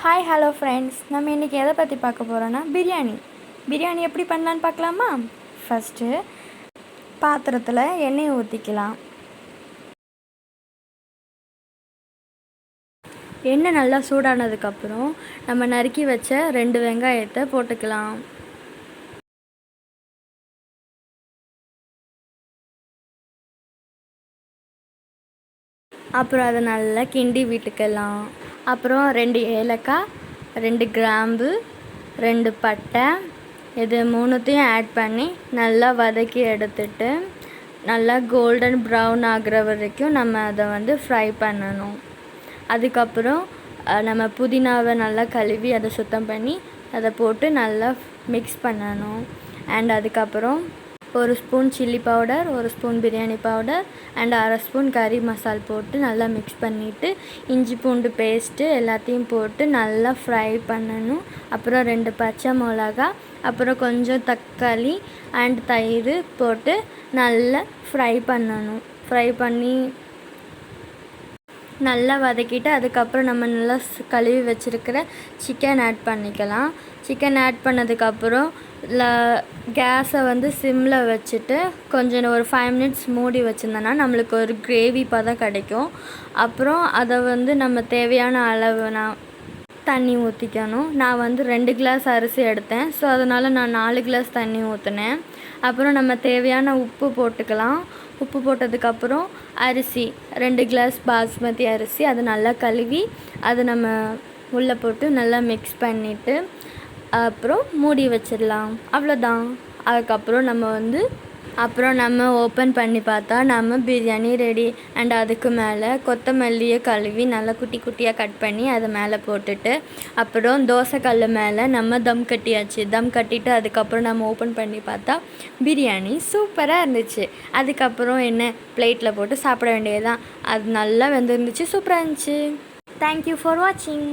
Hi hello friends, நம்ம இன்றைக்கி எதை பற்றி பார்க்க போகிறோன்னா பிரியாணி எப்படி பண்ணலான்னு பார்க்கலாமா? ஃபஸ்ட்டு பாத்திரத்தில் எண்ணெயை ஊற்றிக்கலாம். எண்ணெய் நல்லா சூடானதுக்கப்புறம் நம்ம நறுக்கி வச்ச 2 வெங்காயத்தை போட்டுக்கலாம். அப்புறம் அதை நல்லா கிண்டி விட்டுக்கலாம். அப்புறம் 2 ஏலக்காய், 2 கிராம்பு, 2 பட்டை, இது 3த்தையும் ஆட் பண்ணி நல்லா வதக்கி எடுத்துட்டு நல்லா கோல்டன் ப்ரௌன் ஆகிற வரைக்கும் நம்ம அதை ஃப்ரை பண்ணணும். அதுக்கப்புறம் நம்ம புதினாவை நல்லா கழுவி அதை சுத்தம் பண்ணி அதை போட்டு நல்லா மிக்ஸ் பண்ணணும். அண்ட் அதுக்கப்புறம் 1 spoon chilli powder, 1 spoon biryani powder and 1/2 spoon கறி மசால் போட்டு நல்லா மிக்ஸ் பண்ணிவிட்டு இஞ்சி பூண்டு பேஸ்ட்டு எல்லாத்தையும் போட்டு நல்லா ஃப்ரை பண்ணணும். அப்புறம் 2 பச்சை மிளகா, அப்புறம் கொஞ்சம் தக்காளி அண்ட் தயிர் போட்டு நல்லா ஃப்ரை பண்ணணும். ஃப்ரை பண்ணி நல்லா வதக்கிட்டு அதுக்கப்புறம் நம்ம நல்லா கழுவி வச்சுருக்கிற சிக்கன் ஆட் பண்ணிக்கலாம். சிக்கன் ஆட் பண்ணதுக்கப்புறம் கேஸை சிம்மில் வச்சுட்டு கொஞ்சம் ஒரு 5 மினிட்ஸ் மூடி வச்சுருந்தோன்னா நம்மளுக்கு ஒரு கிரேவி பதம் கிடைக்கும். அப்புறம் அதை நம்ம தேவையான அளவு தண்ணி ஊற்றிக்கணும். நான் 2 கிளாஸ் அரிசி எடுத்தேன். ஸோ அதனால் நான் 4 கிளாஸ் தண்ணி ஊற்றினேன். அப்புறம் நம்ம தேவையான உப்பு போட்டுக்கலாம். உப்பு போட்டதுக்கப்புறம் அரிசி 2 கிளாஸ் பாஸ்மதி அரிசி அதை நல்லா கழுவி அதை நம்ம உள்ளே போட்டு நல்லா மிக்ஸ் பண்ணிவிட்டு அப்புறம் மூடி வச்சிடலாம். அவ்வளோதான். அதுக்கப்புறம் நம்ம ஓப்பன் பண்ணி பார்த்தா நம்ம பிரியாணி ரெடி. அண்ட் அதுக்கு மேலே கொத்தமல்லியை கழுவி நல்லா குட்டி குட்டியாக கட் பண்ணி அதை மேலே போட்டுட்டு அப்புறம் தோசைக்கல் மேலே நம்ம தம் கட்டியாச்சு. தம் கட்டிட்டு அதுக்கப்புறம் நம்ம ஓப்பன் பண்ணி பார்த்தா பிரியாணி சூப்பராக இருந்துச்சு. அதுக்கப்புறம் என்ன பிளேட்டில் போட்டு சாப்பிட வேண்டியதுதான். அது நல்லா வெந்திருந்துச்சு, சூப்பராக இருந்துச்சு. தேங்க்யூ ஃபார் வாட்சிங்.